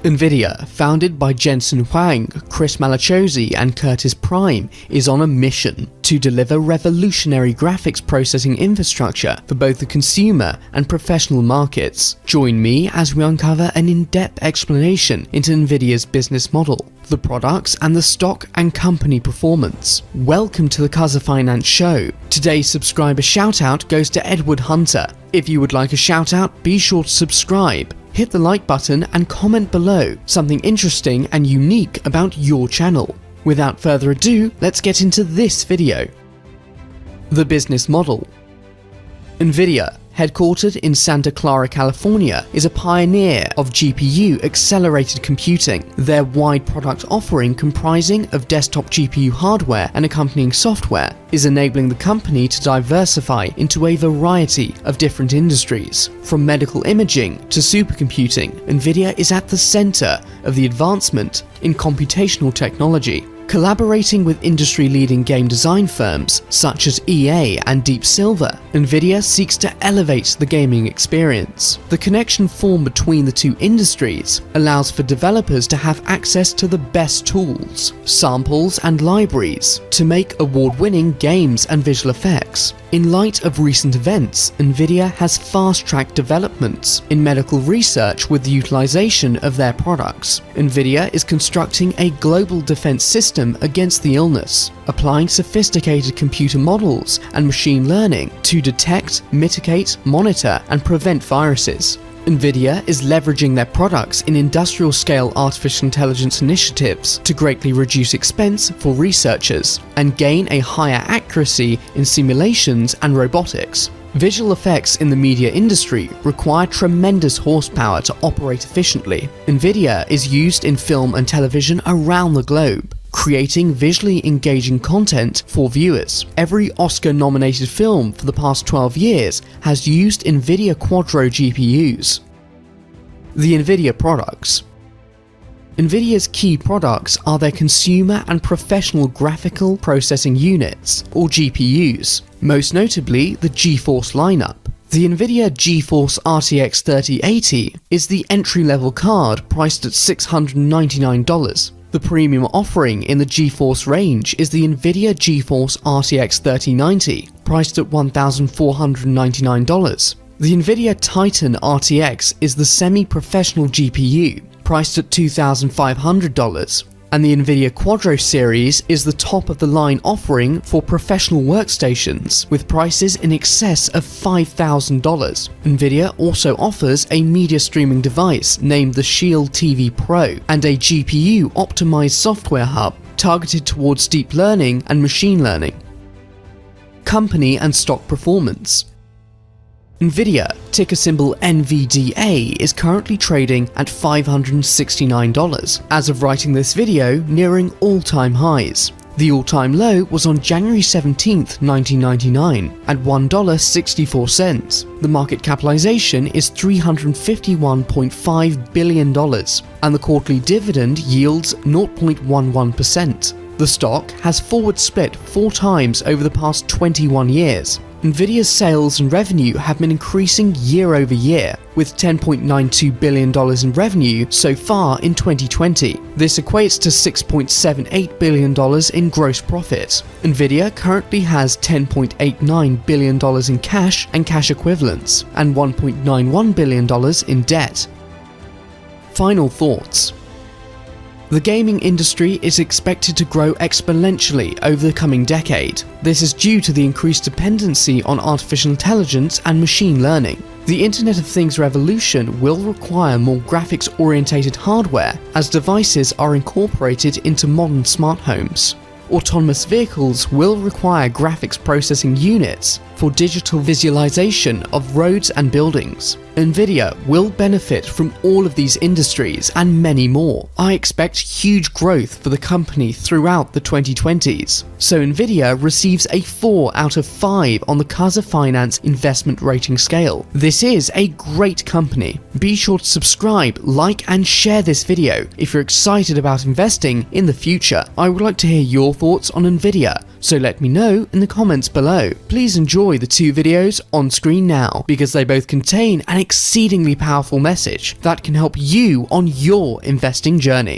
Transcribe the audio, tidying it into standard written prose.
Nvidia, founded by Jensen Huang, Chris Malachowsky and Curtis Priem, is on a mission to deliver revolutionary graphics processing infrastructure for both the consumer and professional markets. Join me as we uncover an in-depth explanation into Nvidia's business model, the products and the stock and company performance. Welcome to the Kaza Finance Show. Today's subscriber shoutout goes to Edward Hunter. If you would like a shoutout, be sure to subscribe. Hit the like button and comment below something interesting and unique about your channel. Without further ado, let's get into this video. The business model. Nvidia, headquartered in Santa Clara, California, is a pioneer of GPU accelerated computing. Their wide product offering, comprising of desktop GPU hardware and accompanying software, is enabling the company to diversify into a variety of different industries. From medical imaging to supercomputing, Nvidia is at the center of the advancement in computational technology. Collaborating with industry-leading game design firms such as EA and Deep Silver, Nvidia seeks to elevate the gaming experience. The connection formed between the two industries allows for developers to have access to the best tools, samples and libraries to make award-winning games and visual effects. In light of recent events, Nvidia has fast-tracked developments in medical research with the utilization of their products. Nvidia is constructing a global defense system against the illness, applying sophisticated computer models and machine learning to detect, mitigate, monitor, and prevent viruses. Nvidia is leveraging their products in industrial-scale artificial intelligence initiatives to greatly reduce expense for researchers and gain a higher accuracy in simulations and robotics. Visual effects in the media industry require tremendous horsepower to operate efficiently. Nvidia is used in film and television around the globe, creating visually engaging content for viewers. Every Oscar-nominated film for the past 12 years has used Nvidia Quadro GPUs. The Nvidia products. Nvidia's key products are their consumer and professional graphical processing units, or GPUs, most notably the GeForce lineup. The Nvidia GeForce RTX 3080 is the entry-level card priced at $699. The premium offering in the GeForce range is the Nvidia GeForce RTX 3090, priced at $1,499. The Nvidia Titan RTX is the semi-professional GPU, priced at $2,500. And the Nvidia Quadro series is the top-of-the-line offering for professional workstations, with prices in excess of $5,000. Nvidia also offers a media streaming device named the Shield TV Pro and a GPU-optimized software hub targeted towards deep learning and machine learning. Company and stock performance. Nvidia, ticker symbol Nvda, is currently trading at $569, as of writing this video, nearing all-time highs. The all-time low was on January 17, 1999, at $1.64. The market capitalization is $351.5 billion, and the quarterly dividend yields 0.11%. The stock has forward split 4 times over the past 21 years. Nvidia's sales and revenue have been increasing year over year, with $10.92 billion in revenue so far in 2020. This equates to $6.78 billion in gross profit. Nvidia currently has $10.89 billion in cash and cash equivalents, and $1.91 billion in debt. Final thoughts. The gaming industry is expected to grow exponentially over the coming decade. This is due to the increased dependency on artificial intelligence and machine learning. The Internet of Things revolution will require more graphics-oriented hardware as devices are incorporated into modern smart homes. Autonomous vehicles will require graphics processing units for digital visualization of roads and buildings. Nvidia will benefit from all of these industries and many more. I expect huge growth for the company throughout the 2020s. So Nvidia receives a 4 out of 5 on the Kaza Finance investment rating scale. This is a great company. Be sure to subscribe, like and share this video if you're excited about investing in the future. I would like to hear your thoughts on Nvidia. So let me know in the comments below. Please enjoy the two videos on screen now, because they both contain an exceedingly powerful message that can help you on your investing journey.